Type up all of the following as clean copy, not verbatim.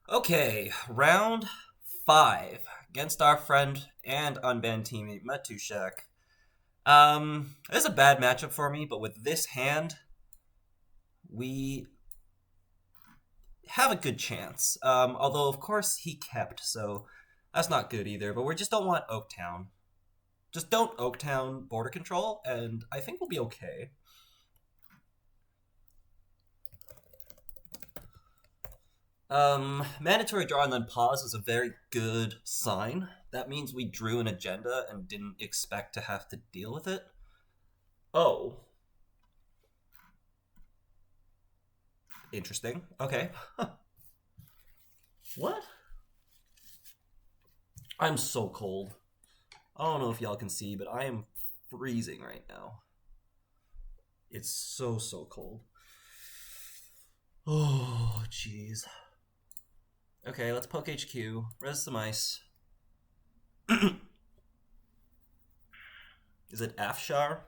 Okay, round 5 against our friend and unbanned teammate Matushek. This is a bad matchup for me, but with this hand, we have a good chance. Although, of course, he kept, so that's not good either. But we just don't want Oaktown. Just don't Oaktown border control, and I think we'll be okay. Mandatory draw and then pause is a very good sign. That means we drew an agenda and didn't expect to have to deal with it. Oh. Interesting. Okay. What? I'm so cold. I don't know if y'all can see, but I am freezing right now. It's so cold. Oh, jeez. Okay, let's poke HQ. Res some ice. Is it Afshar?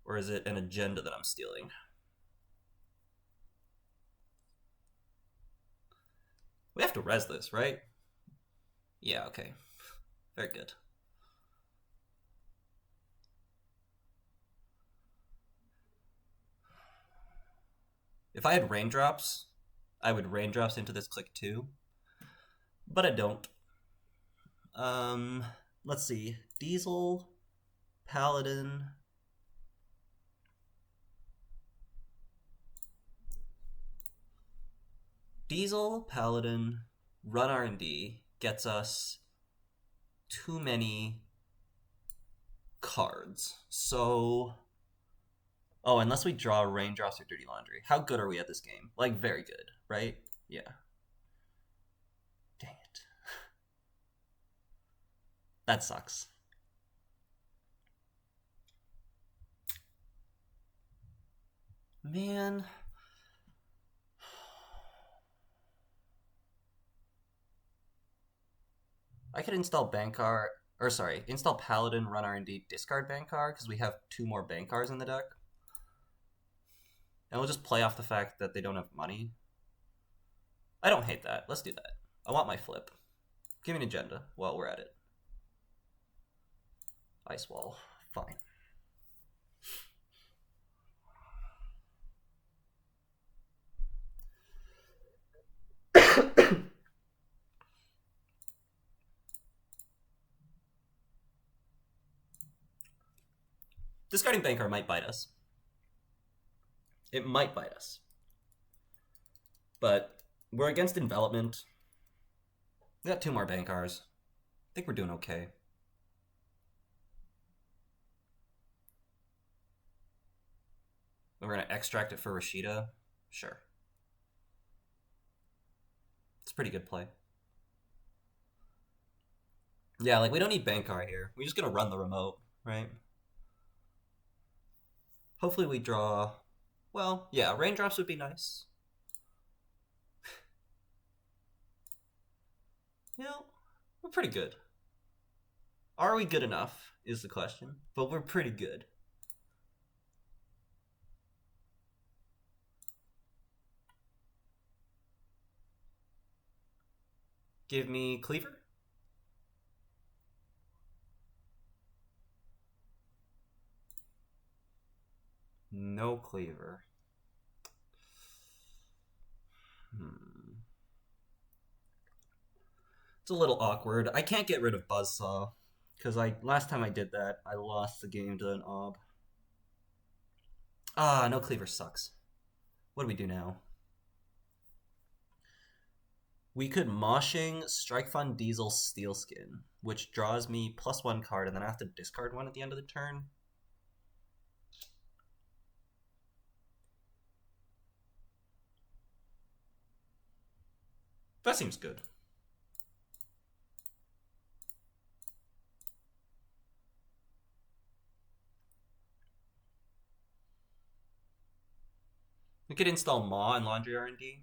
Or is it an agenda that I'm stealing? We have to res this, right? Yeah, okay. Very good. If I had raindrops, I would raindrops into this click too. But I don't. Let's see. Diesel, Paladin. Diesel, Paladin, run R&D gets us too many cards. So, oh, unless we draw raindrops or dirty laundry. How good are we at this game? Like, very good, right? Yeah. Dang it. That sucks. Man. I could install Bankar, or sorry, install Paladin, run R&D, discard Bankar, because we have two more Bankars in the deck. And we'll just play off the fact that they don't have money. I don't hate that. Let's do that. I want my flip. Give me an agenda while we're at it. Ice wall. Fine. Discarding Bankar might bite us. It might bite us. But we're against envelopment. We got two more Bankars. I think we're doing okay. We're gonna extract it for Rashida. Sure. It's a pretty good play. Yeah, like we don't need Bankar here. We're just gonna run the remote, right? Hopefully we draw. Well, yeah, raindrops would be nice. You know, we're pretty good. Are we good enough? Is the question. But we're pretty good. Give me Cleaver. No Cleaver. It's a little awkward. I can't get rid of Buzzsaw because last time I did that, I lost the game to an Ob. Ah, no Cleaver sucks. What do we do now? We could Moshing, Strike Fund, Diesel, Steel Skin, which draws me +1 card, and then I have to discard one at the end of the turn. That seems good. We could install Maw and Laundry R&D.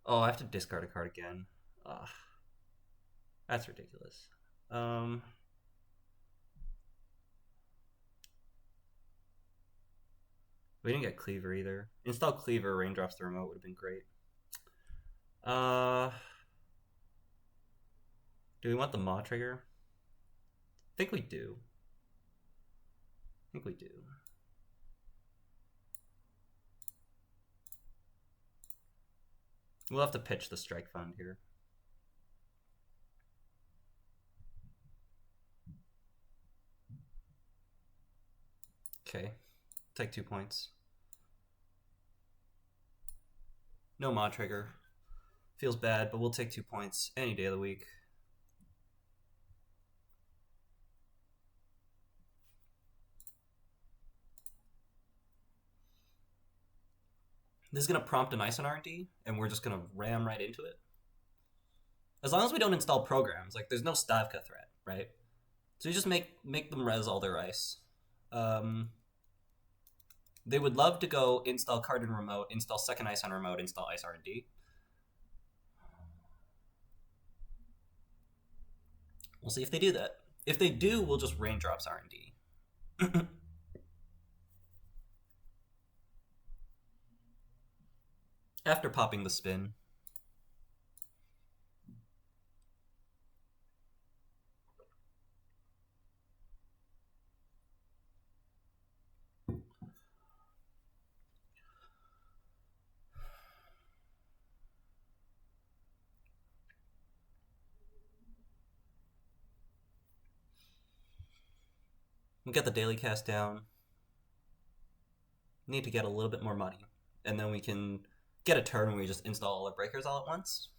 Oh, I have to discard a card again. Ugh. That's ridiculous. We didn't get Cleaver either. Install Cleaver, Raindrops the remote would have been great. Do we want the Maw trigger? I think we do. We'll have to pitch the Strike Fund here. Okay, take 2 points. No Maw trigger. Feels bad, but we'll take 2 points any day of the week. This is going to prompt an ice on R&D, and we're just going to ram right into it. As long as we don't install programs, like there's no Stavka threat, right? So you just make them res all their ice. They would love to go install card in remote, install second ice on remote, install ice R&D. We'll see if they do that. If they do, we'll just Raindrops R&D. After popping the spin. We'll get the daily cast down. Need to get a little bit more money. And then we can get a turn where we just install all the breakers all at once.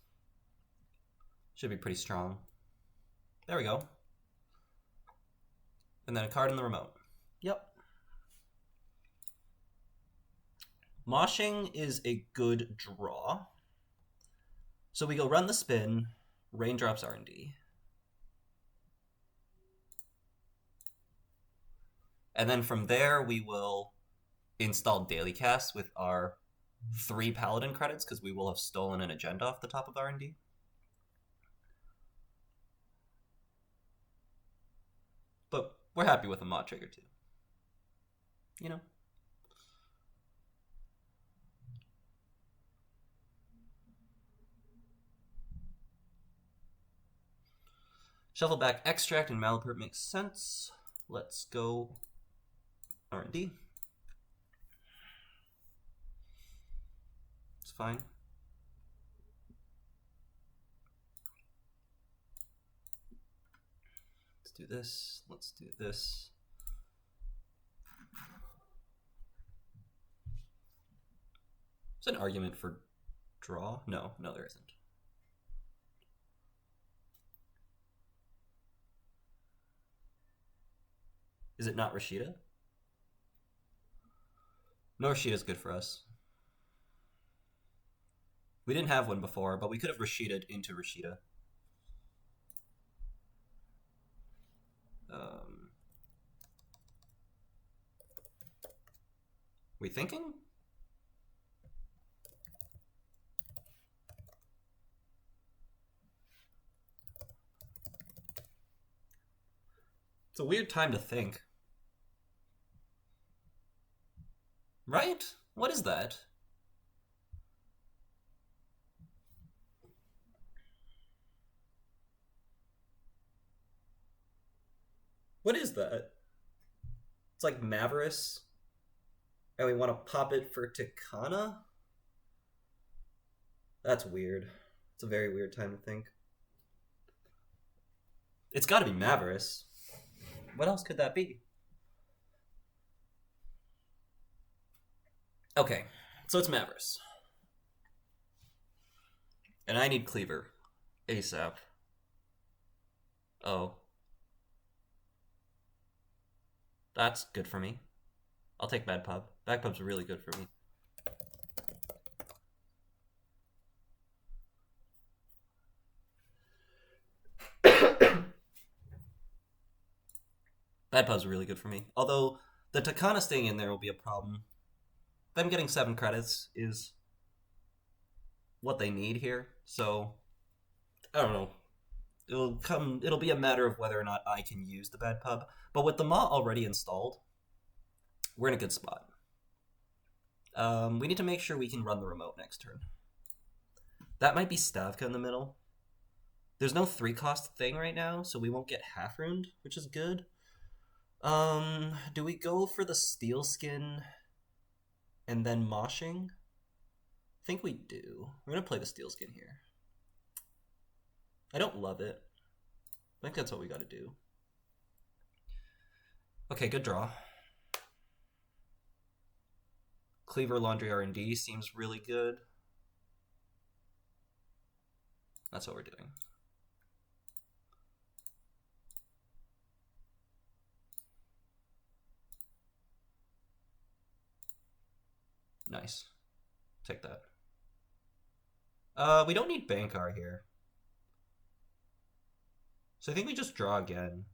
Should be pretty strong. There we go. And then a card in the remote. Yep. Moshing is a good draw. So we go run the spin, Raindrops R&D. And then from there, we will install Daily Cast with our 3 Paladin credits, because we will have stolen an agenda off the top of R&D. But we're happy with a Maw trigger, too. You know? Shuffle back Extract and Malapert makes sense. Let's go R&D. It's fine. Let's do this. Let's do this. Is there an argument for draw? No, there isn't. Is it not Rashida? No, Rashida's good for us. We didn't have one before, but we could have Rashida'd into Rashida. We thinking? It's a weird time to think. Right? What is that? What is that? It's like Mavericks. And we want to pop it for Takana? That's weird. It's a very weird time to think. It's gotta be Mavericks. What else could that be? Okay, so it's Mavericks. And I need Cleaver. ASAP. Oh. That's good for me. I'll take Bad Pub. Bad Pub's really good for me. Bad Pub's really good for me. Although, the Takana staying in there will be a problem. Them getting 7 credits is what they need here. So, I don't know. It'll be a matter of whether or not I can use the Bad Pub. But with the Maw already installed, we're in a good spot. We need to make sure we can run the remote next turn. That might be Stavka in the middle. There's no 3-cost thing right now, so we won't get half-runed, which is good. Do we go for the steel skin and then moshing? I think we do. We're gonna play the steel skin here. I don't love it. I think that's what we gotta do. Okay, good draw. Cleaver Laundry R&D seems really good. That's what we're doing. Nice. Take that. We don't need Bankar here. So I think we just draw again.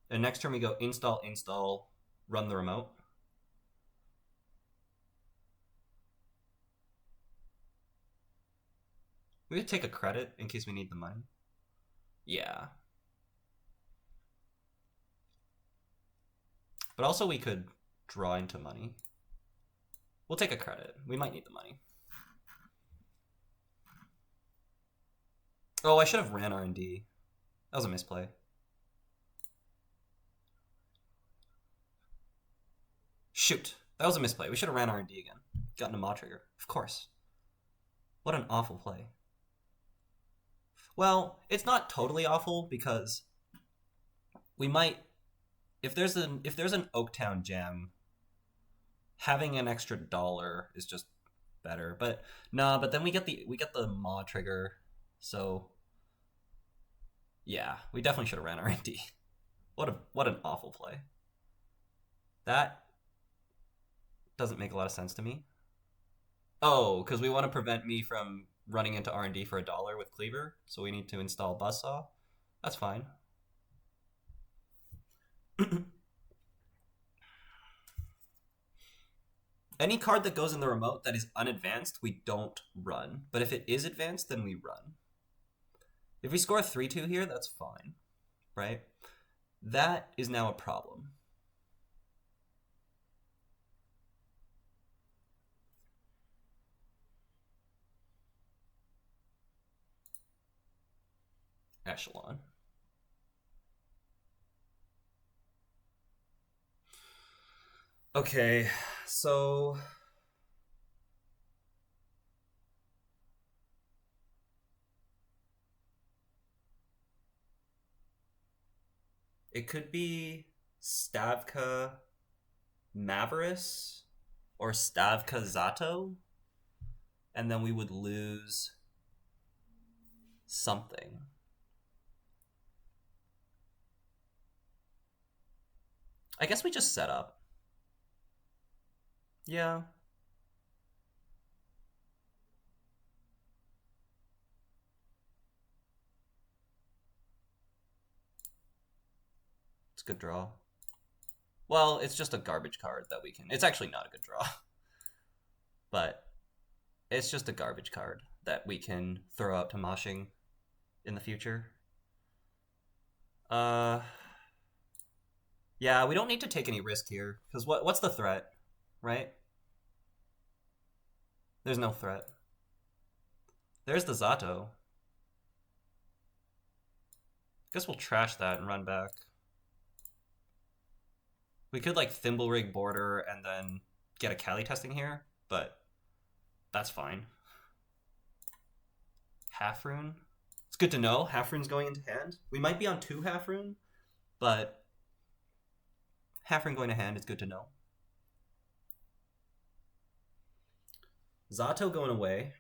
And next turn we go install, run the remote. We could take a credit in case we need the money. Yeah. But also we could draw into money. We'll take a credit. We might need the money. Oh, I should have ran R&D. That was a misplay. Shoot. That was a misplay. We should have ran R&D again. Gotten a Maw trigger. Of course. What an awful play. Well, it's not totally awful because we might... If there's an Oaktown jam, having an extra $1 is just better. But nah, but then we get the Maw trigger, so yeah, we definitely should have ran R&D. What an awful play. That doesn't make a lot of sense to me. Oh, because we want to prevent me from running into R&D for $1 with Cleaver, so we need to install Buzzsaw. That's fine. Any card that goes in the remote that is unadvanced, we don't run. But if it is advanced, then we run. If we score a 3-2 here, that's fine, right? That is now a problem. Echelon. Okay, so it could be Stavka Mavris or Stavka Zato, and then we would lose something. I guess we just set up. Yeah. It's a good draw. Well, it's just a garbage card that we can... It's actually not a good draw. But it's just a garbage card that we can throw out to moshing in the future. Yeah, we don't need to take any risk here. Because what's the threat, right? There's no threat. There's the Zato. Guess we'll trash that and run back. We could like Thimble Rig border and then get a Cali testing here, but that's fine. Half rune. It's good to know. Half rune's going into hand. We might be on 2 half rune, but half rune going to hand is good to know. Zato going away.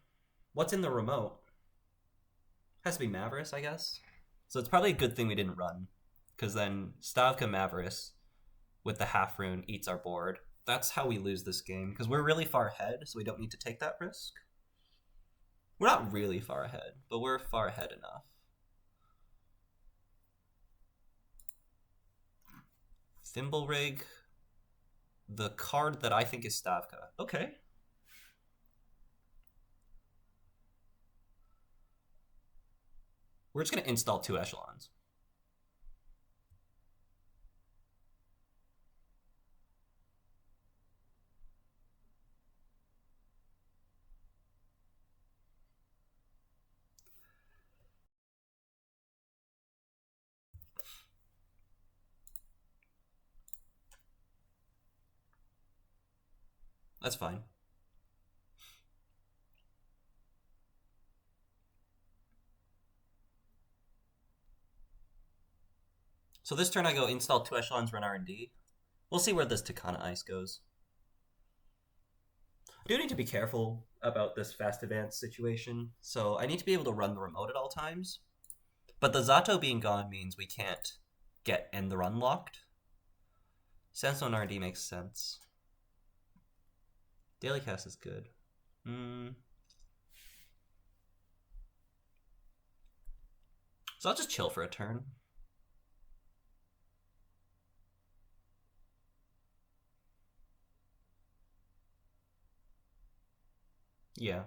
What's in the remote? Has to be Mavris, I guess. So it's probably a good thing we didn't run, because then Stavka Mavris with the half rune eats our board. That's how we lose this game, because we're really far ahead, so we don't need to take that risk. We're not really far ahead, but we're far ahead enough. Thimble Rig, the card that I think is Stavka. Okay. We're just going to install 2 echelons. That's fine. So this turn I go install 2 echelons, run R&D. We'll see where this Takana Ice goes. I do need to be careful about this fast advance situation, so I need to be able to run the remote at all times. But the Zato being gone means we can't get end the run locked. Sandstone R&D makes sense. Daily cast is good. So I'll just chill for a turn. Yeah.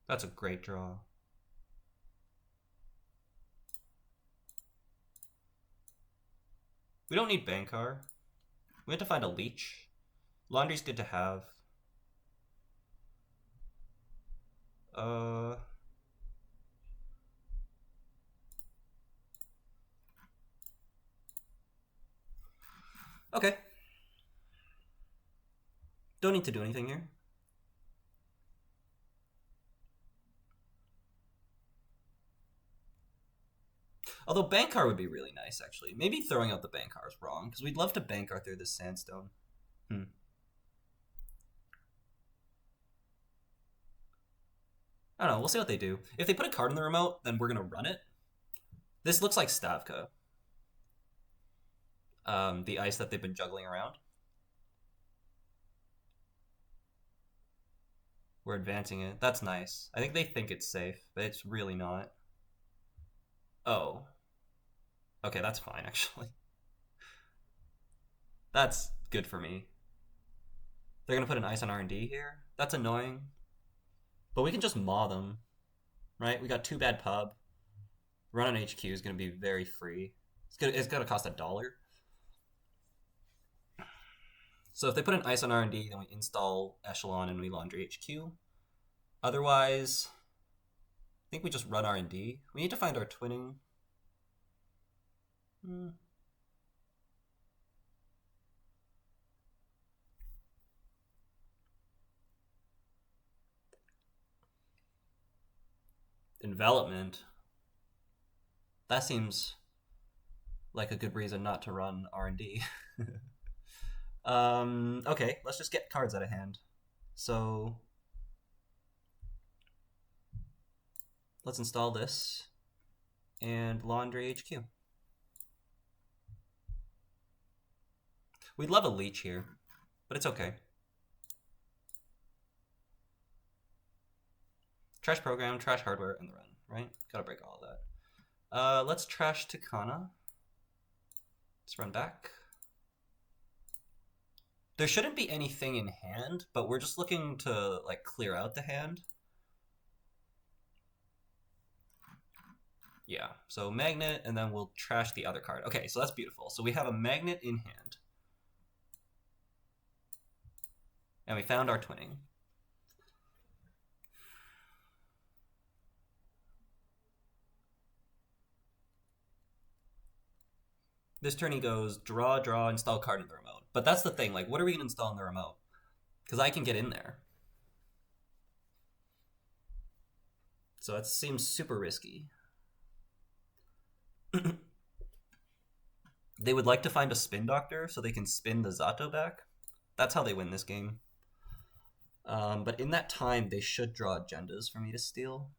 That's a great draw. We don't need Bankar. We have to find a leech. Laundry's good to have. Okay. Don't need to do anything here. Although Bankar would be really nice, actually. Maybe throwing out the Bankar is wrong, because we'd love to Bankar through this Sandstone. I don't know, we'll see what they do. If they put a card in the remote, then we're going to run it. This looks like Stavka. The ice that they've been juggling around. We're advancing it. That's nice. I think they think it's safe, but it's really not. Oh. Okay, that's fine, actually. That's good for me. They're going to put an ice on R&D here? That's annoying. But we can just maw them, right? We got 2 bad pub. Run on HQ is going to be very free. It's going to cost $1. So if they put an ice on R&D, then we install Echelon and we laundry HQ. Otherwise, I think we just run R&D. We need to find our twinning. Envelopment. That seems like a good reason not to run R&D. Okay, let's just get cards out of hand. So let's install this and laundry HQ. We'd love a leech here, but it's okay. Trash program, trash hardware, and the run, right? Gotta break all of that. Let's trash Takana. Let's run back. There shouldn't be anything in hand, but we're just looking to like clear out the hand. Yeah, so magnet, and then we'll trash the other card. Okay, so that's beautiful. So we have a magnet in hand. And we found our twinning. This turn he goes, draw, draw, install card in the remote. But that's the thing, like, what are we going to install in the remote? Because I can get in there. So that seems super risky. They would like to find a spin doctor so they can spin the Zato back. That's how they win this game. But in that time, they should draw agendas for me to steal.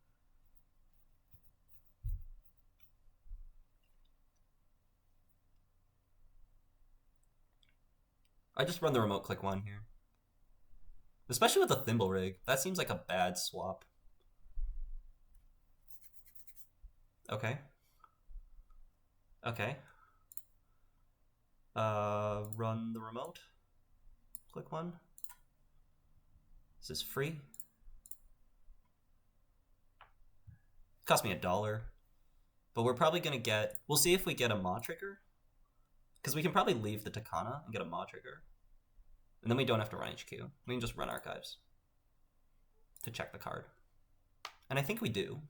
I just run the remote click 1 here. Especially with the thimble rig. That seems like a bad swap. Okay. Okay. Run the remote. Click 1. This is free. Cost me $1. But we're probably going to get... We'll see if we get a Maw trigger. Because we can probably leave the Takana and get a Maw trigger. And then we don't have to run HQ. We can just run archives to check the card. And I think we do.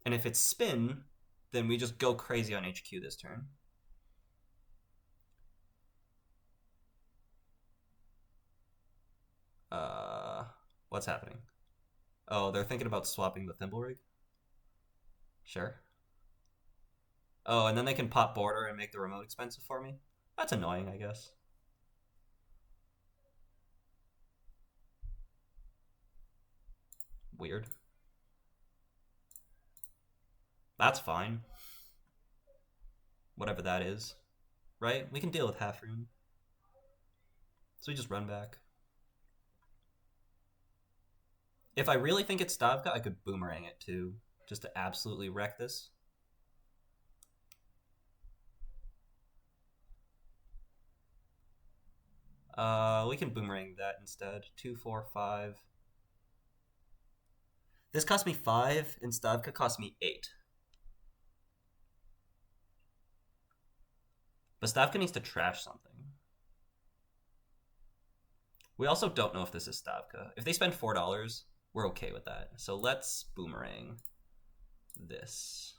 And if it's spin, then we just go crazy on HQ this turn. What's happening? Oh, they're thinking about swapping the thimble rig? Sure. Oh, and then they can pop border and make the remote expensive for me? That's annoying, I guess. Weird. That's fine. Whatever that is. Right? We can deal with half rune. So we just run back. If I really think it's Stavka, I could boomerang it too. Just to absolutely wreck this. We can boomerang that instead. 2, 4, 5. This cost me 5, and Stavka cost me 8. But Stavka needs to trash something. We also don't know if this is Stavka. If they spend $4, we're okay with that. So let's boomerang this.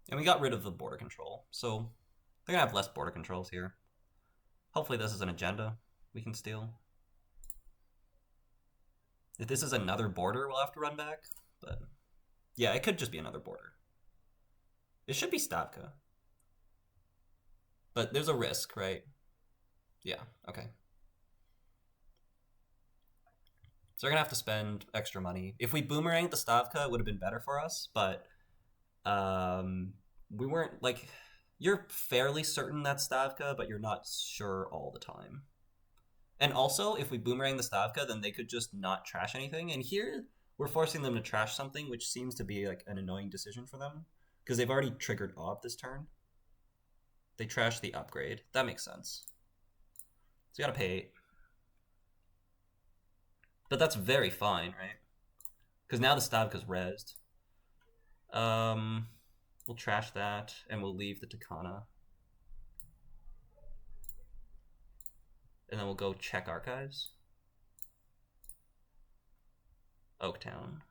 And we got rid of the border control, so they're gonna have less border controls here. Hopefully this is an agenda we can steal. If this is another border, we'll have to run back, but yeah, it could just be another border. It should be Stavka. But there's a risk, right? Yeah, okay. So we're gonna have to spend extra money. If we boomeranged the Stavka, it would have been better for us, but we weren't, like, you're fairly certain that's Stavka, but you're not sure all the time. And also, if we boomerang the Stavka, then they could just not trash anything. And here, we're forcing them to trash something, which seems to be like an annoying decision for them. Because they've already triggered Ob this turn. They trash the upgrade. That makes sense. So you gotta pay 8. But that's very fine, right? Because now the Stavka's rezzed. We'll trash that, and we'll leave the Takana. And then we'll go check archives. Oaktown.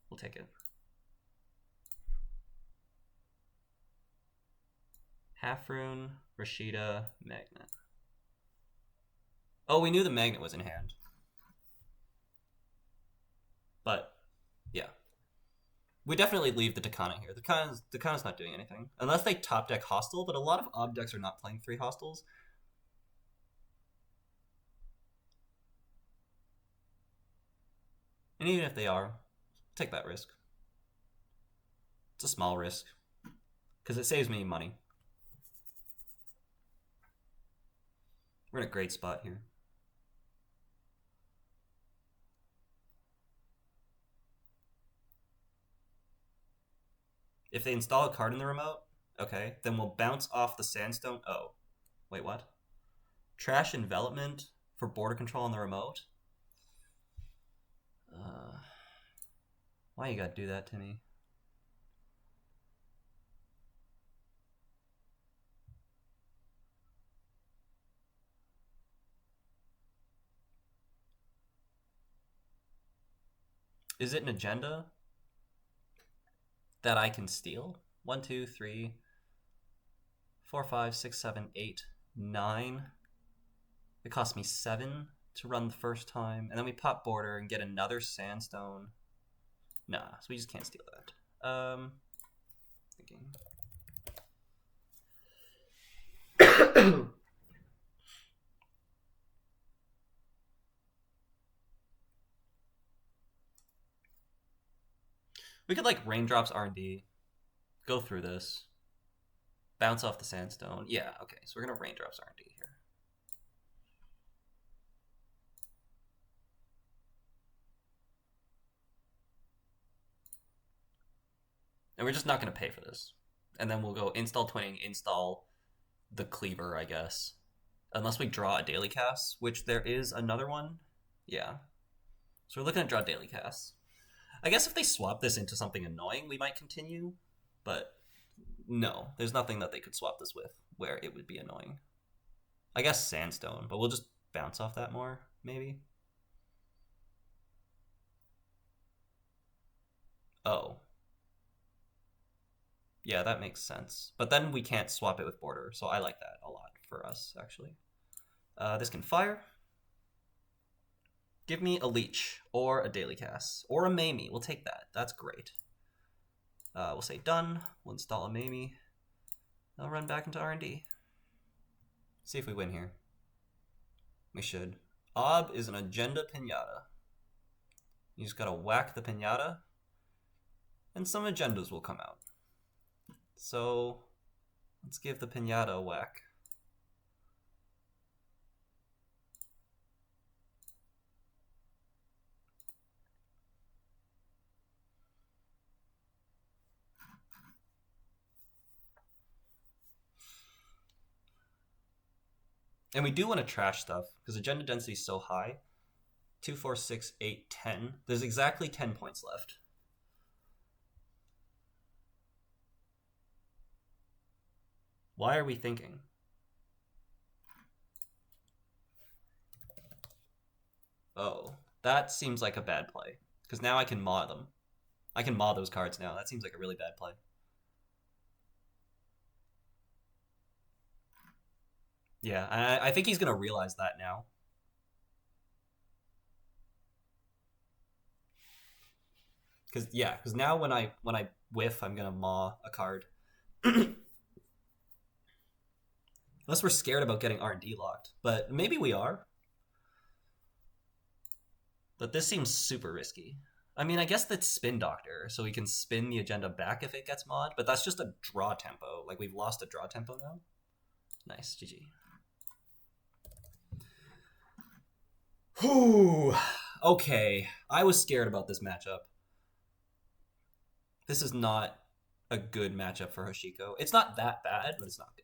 We'll take it. Half rune, Rashida, Magnet. Oh, we knew the Magnet was in hand. But, yeah. We definitely leave the Takana here. The Takana's not doing anything. Unless they top deck Hostile, but a lot of Ob decks are not playing 3 Hostiles. And even if they are, take that risk. It's a small risk. Because it saves me money. We're in a great spot here. If they install a card in the remote, okay, then we'll bounce off the Sandstone. Oh, wait, what? Trash Envelopment for border control on the remote? Why you gotta do that to me? Is it an agenda that I can steal? 1, 2, 3, 4, 5, 6, 7, 8, 9. It cost me 7 to run the first time, and then we pop border and get another Sandstone. Nah, so we just can't steal that. Thinking. We could, like, Raindrops R&D, go through this, bounce off the Sandstone. Yeah, okay, so we're gonna Raindrops R&D here. And we're just not gonna pay for this. And then we'll go install twinning, install the cleaver, I guess. Unless we draw a daily cast, which there is another one. Yeah. So we're looking at draw daily casts. I guess if they swap this into something annoying, we might continue. But no, there's nothing that they could swap this with where it would be annoying. I guess Sandstone, but we'll just bounce off that more, maybe. Oh. Yeah, that makes sense. But then we can't swap it with Border, so I like that a lot for us, actually. This can fire. Give me a Leech, or a Daily Cast, or a Mamie. We'll take that. That's great. We'll say done. We'll install a Mamie. I'll run back into R&D. See if we win here. We should. Ob is an Agenda Pinata. You just gotta whack the Pinata, and some agendas will come out. So, let's give the Pinata a whack. And we do want to trash stuff, because agenda density is so high. 2, 4, 6, 8, 10. There's exactly 10 points left. Why are we thinking? Oh, that seems like a bad play. Because now I can maw them. I can maw those cards now. That seems like a really bad play. Yeah, I think he's gonna realize that now. Because now when I whiff, I'm gonna maw a card. Unless we're scared about getting R&D locked, but maybe we are. But this seems super risky. I mean, I guess that's Spin Doctor, so we can spin the agenda back if it gets mod, but that's just a draw tempo. Like, we've lost a draw tempo now. Nice, GG. Whew. Okay, I was scared about this matchup. This is not a good matchup for Hoshiko. It's not that bad, but it's not good.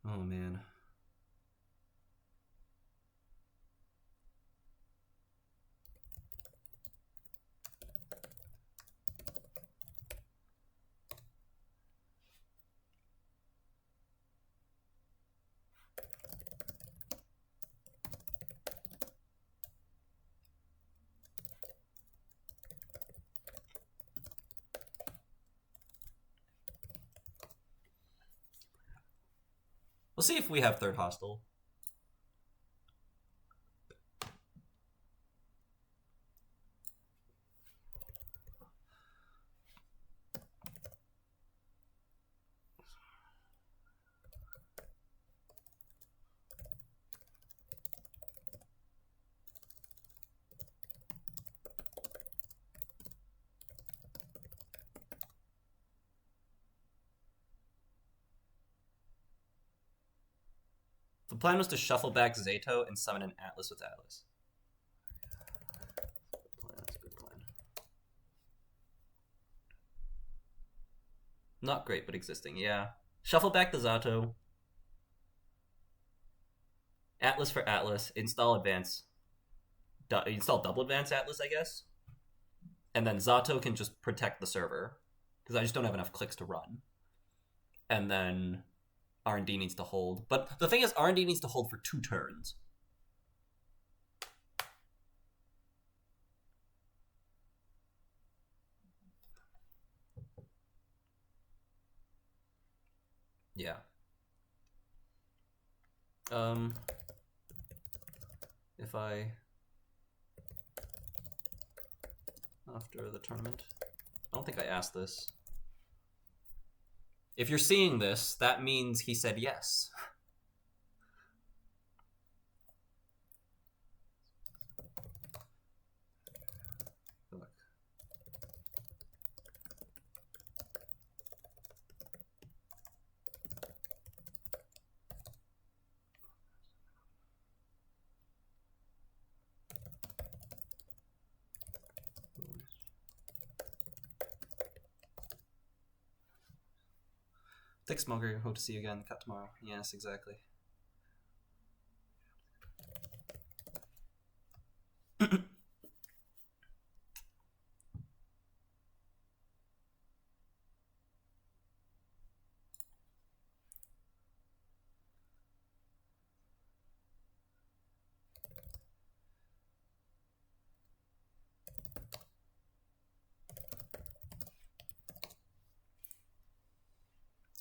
Oh, man. We'll see if we have third hostile. The plan was to shuffle back Zato and summon an Atlas with Atlas. That's a good plan. Not great, but existing, yeah. Shuffle back the Zato. Atlas for Atlas. Install advance. Install double advance Atlas, I guess. And then Zato can just protect the server. Because I just don't have enough clicks to run. And then R&D needs to hold. But the thing is, R&D needs to hold for 2 turns. Yeah. If I... After the tournament... I don't think I asked this. If you're seeing this, that means he said yes. Look. Thick Smoker, hope to see you again. Cut tomorrow. Yes, exactly.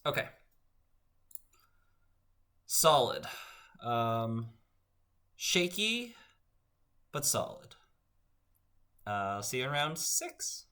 Okay. Solid. Shaky, but solid. See you in round 6.